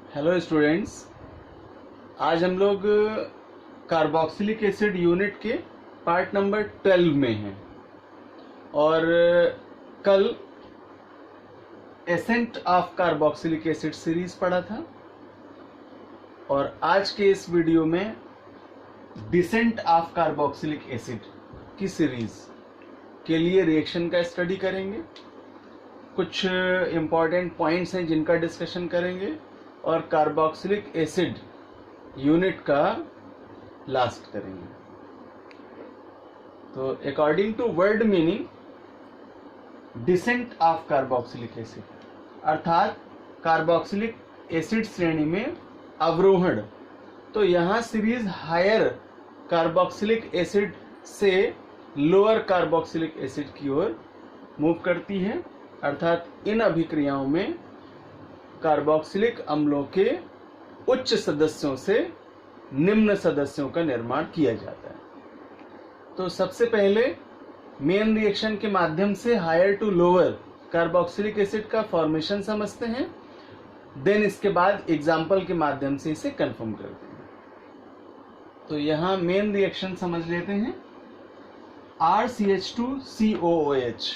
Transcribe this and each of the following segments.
Hello students, आज हम लोग कार्बोक्सिलिक एसिड यूनिट के पार्ट नंबर 12 में हैं और कल ascent of carboxylic acid series पढ़ा था और आज के इस वीडियो में डिसेंट ऑफ कार्बोक्सिलिक एसिड की सीरीज के लिए रिएक्शन का स्टडी करेंगे। कुछ इम्पॉर्टेंट पॉइंट्स हैं जिनका डिस्कशन करेंगे और कार्बोक्सिलिक एसिड यूनिट का लास्ट करेंगे। तो according to word meaning descent of carboxylic acid अर्थात कार्बोक्सिलिक एसिड श्रेणी में अवरोहण। तो यहाँ सीरीज हायर कार्बोक्सिलिक एसिड से लोअर कार्बोक्सिलिक एसिड की ओर मूव करती है, अर्थात इन अभिक्रियाओं में कार्बोक्सिलिक अम्लों के उच्च सदस्यों से निम्न सदस्यों का निर्माण किया जाता है। तो सबसे पहले मेन रिएक्शन के माध्यम से higher to lower carboxylic acid का फॉर्मेशन समझते हैं, देन इसके बाद एग्जाम्पल के माध्यम से इसे कंफर्म करते हैं। तो यहाँ मेन रिएक्शन समझ लेते हैं। RCH2COOH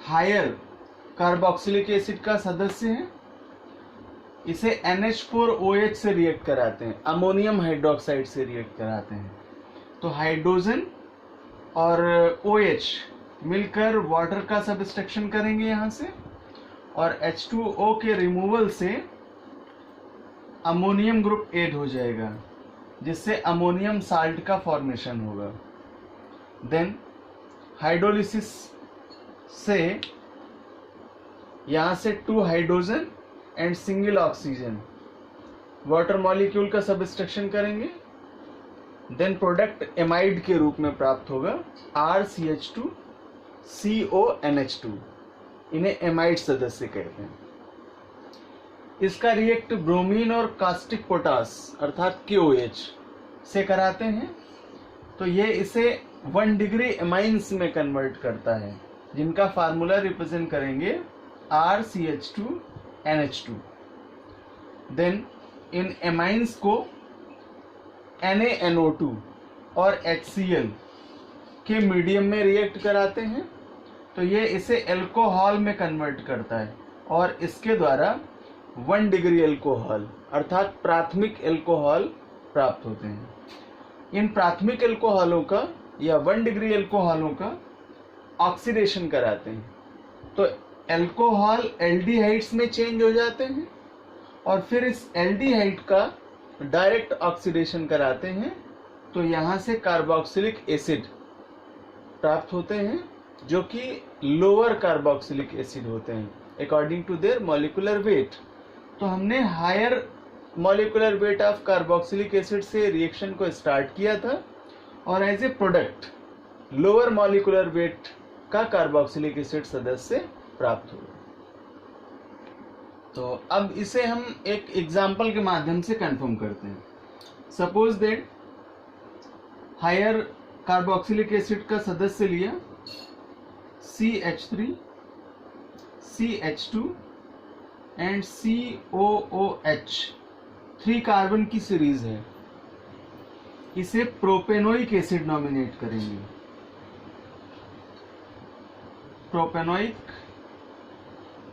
हायर कार्बोक्सिलिक एसिड का सदस्य है। इसे NH4OH से रिएक्ट कराते हैं, अमोनियम हाइड्रोक्साइड से रिएक्ट कराते हैं। तो हाइड्रोजन और OH मिलकर वाटर का सब्स्ट्रक्शन करेंगे यहाँ से और H2O के रिमूवल से अमोनियम ग्रुप ऐड हो जाएगा, जिससे अमोनियम साल्ट का फॉर्मेशन होगा। देन हाइड्रोलिसिस से यहाँ से 2 hydrogen and single oxygen water molecule का सब्स्ट्रक्शन करेंगे। देन प्रोडक्ट एमाइड के रूप में प्राप्त होगा RCH2CONH2। इन्हें एमाइड सदस्य कहते हैं। इसका रिएक्ट ब्रोमीन और कास्टिक पोटास अर्थात KOH से कराते हैं। तो ये इसे 1 डिग्री एमाइंस में कन्वर्ट करता है, जिनका फार्मूला रिप्रेजेंट करेंगे RCH2NH2। देन इन एमाइंस को NaNO2 और HCl के मीडियम में रिएक्ट कराते हैं। तो ये इसे एल्कोहल में कन्वर्ट करता है और इसके द्वारा 1 डिग्री एल्कोहल अर्थात प्राथमिक एल्कोहल प्राप्त होते हैं। इन प्राथमिक एल्कोहलों का या 1 डिग्री एल्कोहलों का ऑक्सीडेशन कराते हैं। तो एल्कोहल एल्डिहाइड्स में चेंज हो जाते हैं और फिर इस एल्डिहाइड का डायरेक्ट ऑक्सीडेशन कराते हैं। तो यहाँ से कार्बोक्सिलिक एसिड प्राप्त होते हैं, जो कि लोअर कार्बोक्सिलिक एसिड होते हैं according to their molecular weight. तो हमने higher molecular weight of carboxylic acid से रिएक्शन को स्टार्ट किया था और as a product lower molecular weight का कार्बोक्सिलिक एसिड सदस्य प्राप्त हुआ। तो अब इसे हम एक एग्जाम्पल के माध्यम से कंफर्म करते हैं। Suppose that higher carboxylic acid का सदस्य लिया CH3, CH2 and COOH, 3 carbon की सीरीज है। इसे प्रोपेनोइक एसिड नॉमिनेट करेंगे। प्रोपेनोइक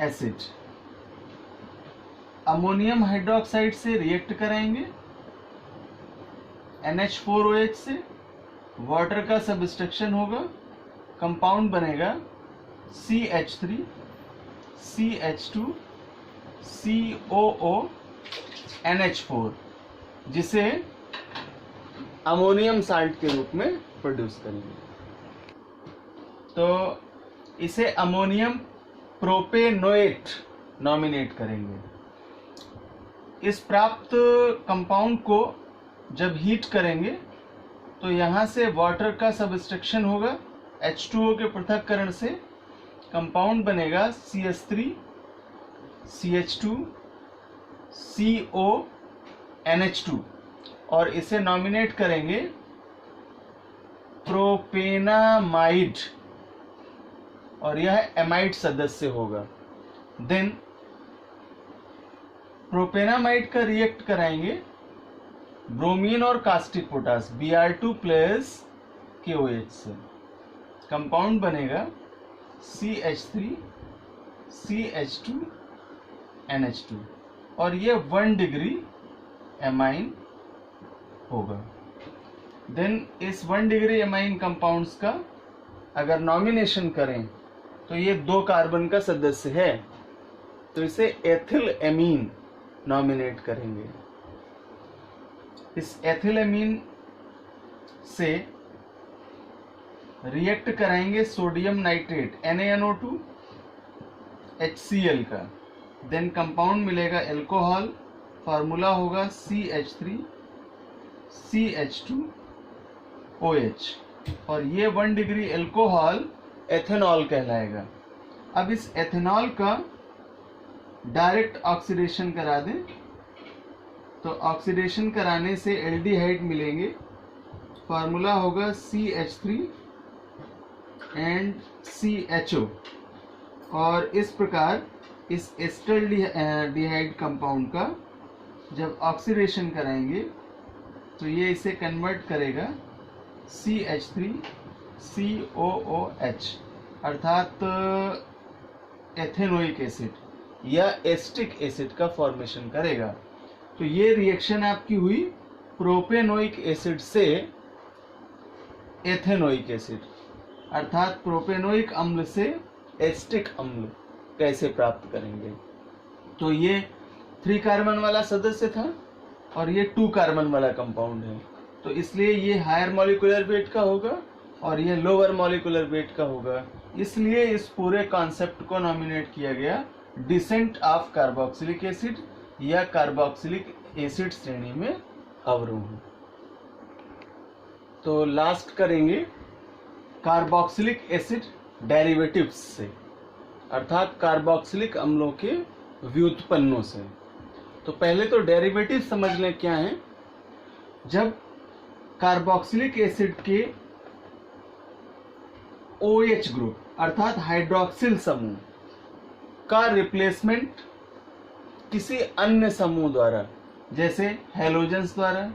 एसिड अमोनियम हाइड्रोक्साइड से रिएक्ट कराएंगे, NH4OH से वाटर का सब्स्ट्रक्शन होगा, कंपाउंड बनेगा CH3, CH2, COONH4, जिसे अमोनियम साल्ट के रूप में प्रोड्यूस करेंगे। तो इसे अमोनियम प्रोपेनोएट नॉमिनेट करेंगे। इस प्राप्त कंपाउंड को जब हीट करेंगे तो यहाँ से वाटर का सब्स्ट्रक्शन होगा, H2O के पृथक्करण से कंपाउंड बनेगा CH3, CH2, CONH2 और इसे नॉमिनेट करेंगे प्रोपेनामाइड और यह एमाइड सदस्य होगा। देन प्रोपेनामाइड का रिएक्ट कराएंगे ब्रोमीन और caustic potash Br2 plus KOH से, कंपाउंड बनेगा CH3 CH2 NH2 और ये 1 डिग्री एमाइन होगा। देन इस 1 डिग्री एमाइन कंपाउंड्स का अगर नॉमिनेशन करें तो ये 2 कार्बन का सदस्य है, तो इसे एथिल एमीन नॉमिनेट करेंगे। इस एथिल एमीन से रिएक्ट कराएंगे सोडियम नाइट्रेट NaNO2 HCl का, देन कंपाउंड मिलेगा एल्कोहल, फार्मूला होगा CH3 CH2 OH और ये 1 डिग्री एल्कोहल एथेनॉल कहलाएगा। अब इस एथेनॉल का डायरेक्ट ऑक्सीडेशन करा दें तो ऑक्सीडेशन कराने से एल्डिहाइड मिलेंगे, फार्मूला होगा CH3 एंड CHO और इस प्रकार इस एस्टल्डिहाइड कंपाउंड का जब ऑक्सीडेशन कराएंगे तो ये इसे कन्वर्ट करेगा CH3 COOH अर्थात एथेनोइक एसिड या एस्टिक एसिड का फॉर्मेशन करेगा। तो ये रिएक्शन आपकी हुई प्रोपेनोइक एसिड से एथेनोइक एसिड, अर्थात प्रोपेनोइक अम्ल से एस्टिक अम्ल कैसे प्राप्त करेंगे। तो ये 3 कार्बन वाला सदस्य था और ये 2 कार्बन वाला कंपाउंड है, तो इसलिए ये हायर मॉलिक्यूलर वेट का होगा और ये लोअर मॉलिक्यूलर वेट का होगा। इसलिए इस पूरे कॉन्सेप्ट को नॉमिनेट किया गया डिसेंट ऑफ कार्बोक्सिलिक एसिड या कार्बोक्सिलिक एसिड श्रेणी में अवरोहण। तो लास्ट करेंगे कार्बोक्सिलिक एसिड डेरिवेटिव्स से, अर्थात कार्बोक्सिलिक अम्लों के व्युत्पन्नों से। तो पहले तो डेरिवेटिव समझ लें क्या है। जब कार्बोक्सिलिक एसिड के OH ग्रुप अर्थात हाइड्रोक्सिल समूह का रिप्लेसमेंट किसी अन्य समूह द्वारा, जैसे हैलोजेंस द्वारा,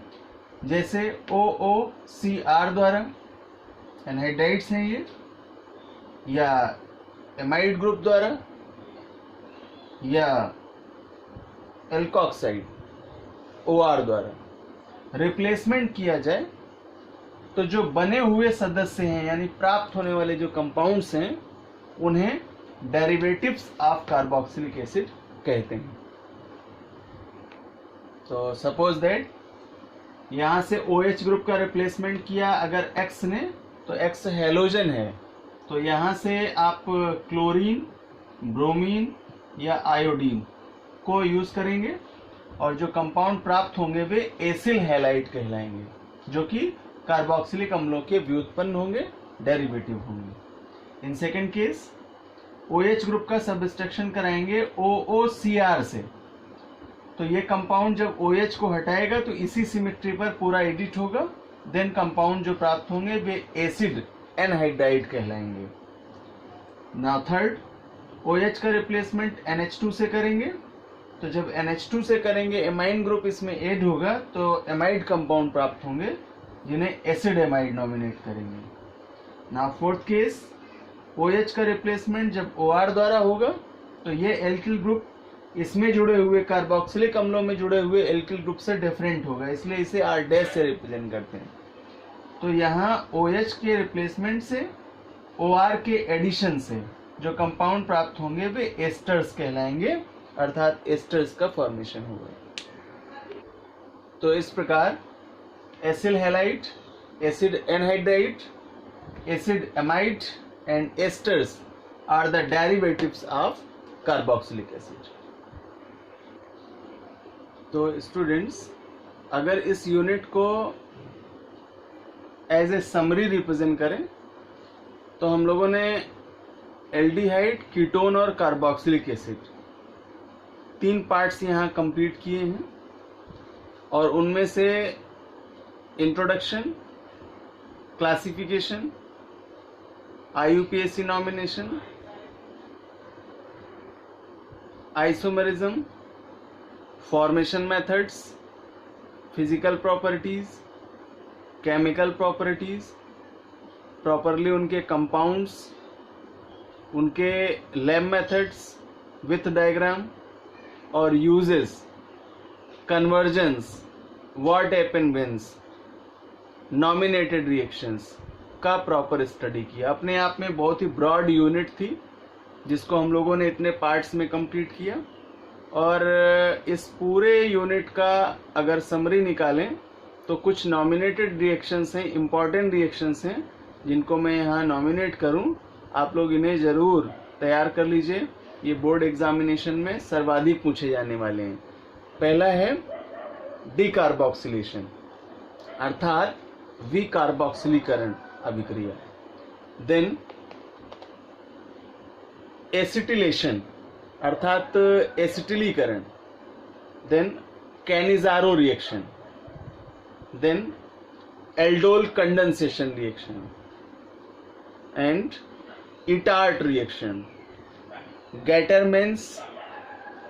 जैसे OOCR द्वारा, एनहाइड्राइड्स हैं ये, या एमाइड ग्रुप द्वारा, या एल्कोक्साइड OR द्वारा रिप्लेसमेंट किया जाए तो जो बने हुए सदस्य हैं यानी प्राप्त होने वाले जो कंपाउंड्स हैं उन्हें डेरिवेटिव्स ऑफ कार्बोक्सिलिक एसिड कहते हैं। तो सपोज दैट यहाँ से OH ग्रुप का रिप्लेसमेंट किया अगर X ने, तो X हैलोजन है, तो यहाँ से आप क्लोरीन, ब्रोमीन या आयोडीन को यूज करेंगे और जो कंपाउंड प्राप्त होंगे वे एसिल हैलाइड कहलाएंगे, जो कि कार्बोक्सिलिक अम्लों के व्युत्पन्न होंगे, डेरिवेटिव होंगे। In second case OH group का सब्स्ट्रक्शन कराएंगे OOCR से, तो ये कंपाउंड जब OH को हटाएगा तो इसी सिमेट्री पर पूरा एडिट होगा, देन कंपाउंड जो प्राप्त होंगे वे एसिड एनहाइड्राइड कहलाएंगे। नाउ थर्ड, OH का रिप्लेसमेंट NH2 से करेंगे, तो जब NH2 से करेंगे एमाइन ग्रुप इसमें ऐड होगा तो एमाइड कंपाउंड प्राप्त होंगे जिन्हें एसिड एमाइड नॉमिनेट करेंगे। नाउ फोर्थ केस, OH का रिप्लेसमेंट जब OR द्वारा होगा तो ये एल्किल ग्रुप इसमें जुड़े हुए कार्बोक्सिलिक अम्लों में जुड़े हुए एल्किल ग्रुप से डिफरेंट होगा, इसलिए इसे R- से रिप्रेजेंट करते हैं। तो यहाँ OH के रिप्लेसमेंट से OR के एडिशन से जो कंपाउंड प्राप्त होंगे वे एस्टर्स कहलाएंगे, अर्थात एस्टर्स का फॉर्मेशन होगा। तो इस प्रकार acyl halide, acid anhydride, acid amide and esters are the derivatives of carboxylic acid. तो स्टूडेंट्स, अगर इस यूनिट को एज ए समरी रिप्रेजेंट करें तो हम लोगों ने एल्डिहाइड, कीटोन और कार्बोक्सिलिक एसिड 3 पार्ट्स यहाँ कंप्लीट किए हैं और उनमें से introduction, classification, IUPAC nomination, isomerism, formation methods, physical properties, chemical properties, properly उनके कंपाउंड्स, उनके लैब मेथड्स विथ डायग्राम और uses, convergence, what happen व्हेन्स, nominated reactions का प्रॉपर स्टडी किया। अपने आप में बहुत ही ब्रॉड यूनिट थी जिसको हम लोगों ने इतने पार्ट्स में कंप्लीट किया। और इस पूरे यूनिट का अगर समरी निकालें तो कुछ नॉमिनेटेड रिएक्शंस हैं, इम्पॉर्टेंट रिएक्शंस हैं जिनको मैं यहाँ नॉमिनेट करूँ। आप लोग इन्हें ज़रूर तैयार कर लीजिए, ये बोर्ड एग्जामिनेशन में सर्वाधिक पूछे जाने वाले हैं। पहला है डीकार्बोक्सिलेशन अर्थात विकार्बोक्सिलीकरण अभिक्रिया। देन एसिटिलेशन अर्थात एसिटिलीकरण। Then Cannizzaro reaction. Then aldol condensation reaction and Etard reaction. Gattermann's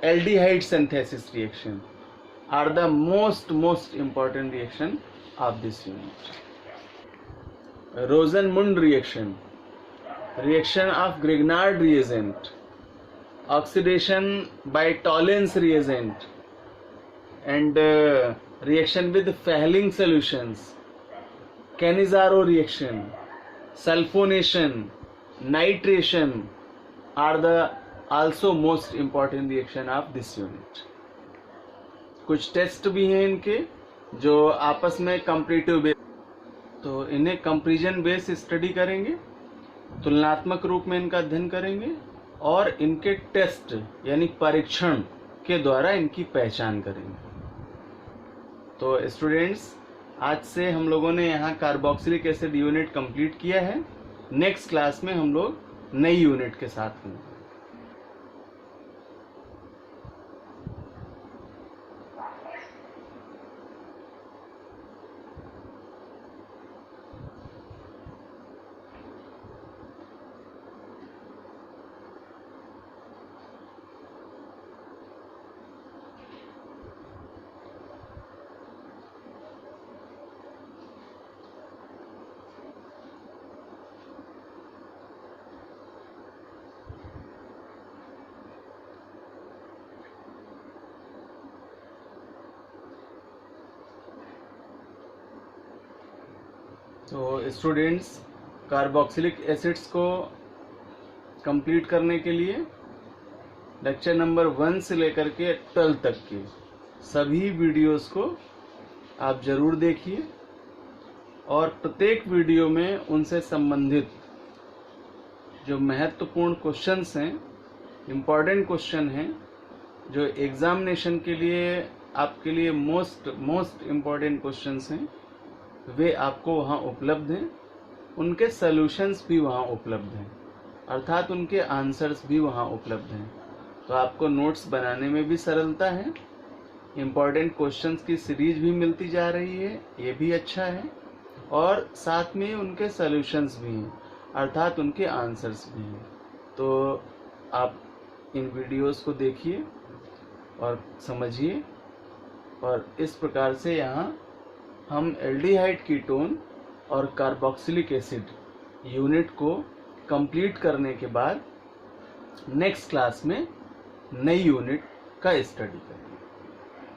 aldehyde synthesis reaction are the most important reaction of this unit. Rosenmund reaction, reaction of Grignard reagent, oxidation by Tollens reagent, and reaction with Fehling solutions, Cannizzaro reaction, sulfonation, nitration are the also most important reaction of this unit. कुछ test भी हैं इनके जो आपस में comparative base, तो इन्हें comparison base study करेंगे, तुलनात्मक रूप में इनका अध्ययन करेंगे और इनके टेस्ट यानी परीक्षण के द्वारा इनकी पहचान करेंगे। तो स्टूडेंट्स, आज से हम लोगों ने यहाँ कार्बोक्सिलिक एसिड यूनिट कंप्लीट किया है। नेक्स्ट क्लास में हम लोग नई यूनिट के साथ होंगे। तो स्टूडेंट्स, कार्बोक्सिलिक एसिड्स को कंप्लीट करने के लिए लेक्चर नंबर 1 से लेकर के 12 तक के सभी वीडियोस को आप ज़रूर देखिए और प्रत्येक वीडियो में उनसे संबंधित जो महत्वपूर्ण क्वेश्चंस हैं, इम्पॉर्टेंट क्वेश्चन हैं, जो एग्जामिनेशन के लिए आपके लिए मोस्ट इम्पॉर्टेंट क्वेश्चंस हैं, वे आपको वहाँ उपलब्ध हैं। उनके सॉल्यूशंस भी वहाँ उपलब्ध हैं, अर्थात उनके आंसर्स भी वहाँ उपलब्ध हैं। तो आपको नोट्स बनाने में भी सरलता है, इम्पॉर्टेंट क्वेश्चंस की सीरीज भी मिलती जा रही है, ये भी अच्छा है, और साथ में उनके सॉल्यूशंस भी हैं, अर्थात उनके आंसर्स भी हैं। तो आप इन वीडियोस को देखिए और समझिए, और इस प्रकार से यहाँ हम एल्डिहाइड कीटोन और कार्बोक्सिलिक एसिड यूनिट को कंप्लीट करने के बाद नेक्स्ट क्लास में नई यूनिट का स्टडी करेंगे।